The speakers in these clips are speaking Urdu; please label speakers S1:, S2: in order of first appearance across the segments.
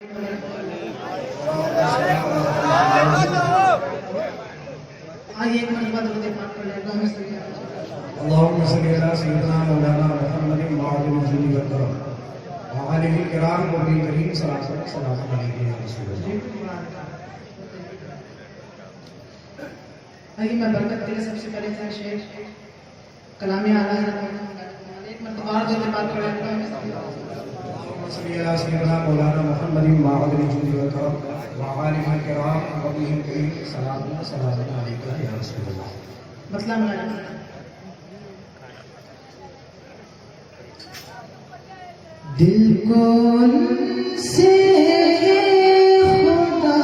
S1: اللهم صل على سيدنا مولانا محمد وعلى آله وسلم وعلى الكرام والكريم صلاة علیہ یا رسول اللہ.
S2: آئیے میں برکت کے لیے سب سے پہلے سے شیخ کلام اعلیٰ ایک مرتبہ اور جو پاک پڑھے
S1: اللهم صل على سيدنا مولانا محمد وعلى آله وسلم وعلى الكرام والكريم صلاة علیہ یا رسول اللہ.
S2: مطلب دل کون سے خدا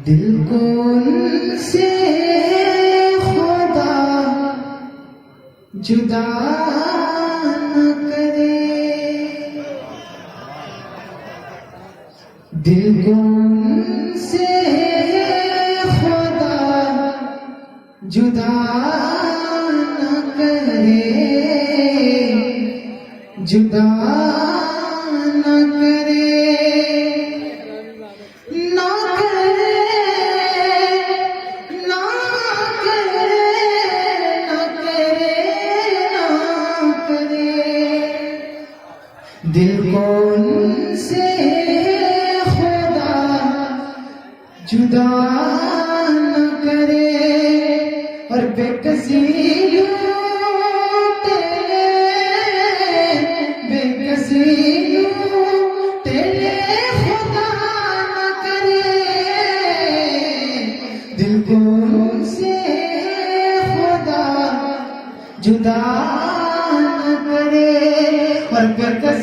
S2: دل کون سے خدا جدا نہ کرے دل کون سے خدا جدا جدا نہ کرے نہ کرے نہ کرے نہ کرے نہ کرے دل کون سے خدا جدا نہ کرے اور بے کسی جدا نہ کرے اور پھر کسی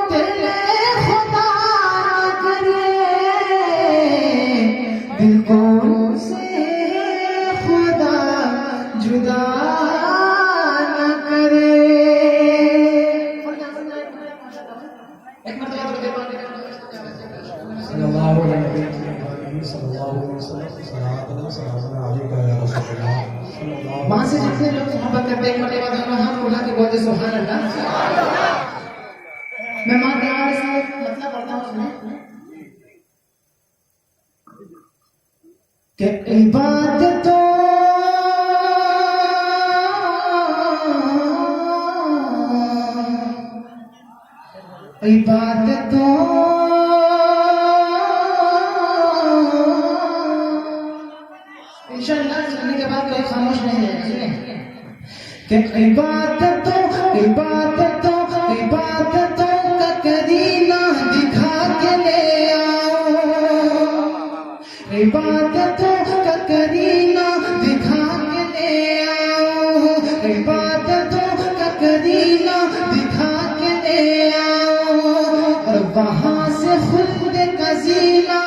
S2: تیرے خدا نہ کرے دل کو سے خدا جدا نہ کرے.
S1: صلی اللہ علیہ وسلم.
S2: وہاں سے جتنے لوگ محبت کرتے ہیں مرتبہ دونوں ہاتھ اٹھا کے بولتے سبحان اللہ. میں ماں کے آواز سے مطلب پڑھتا ہوں سنیں کہ عبادتوں انشاءاللہ سننے کے بعد کوئی خاموش نہیں ہے. سنیں کہ عبادتوں کا کرینہ دکھا کے لے آؤ عبادتوں کا کرینہ دکھا کے لے آؤ عبادتوں کا کرینہ دکھا کے لے آؤ اور وہاں سے خود کا زینہ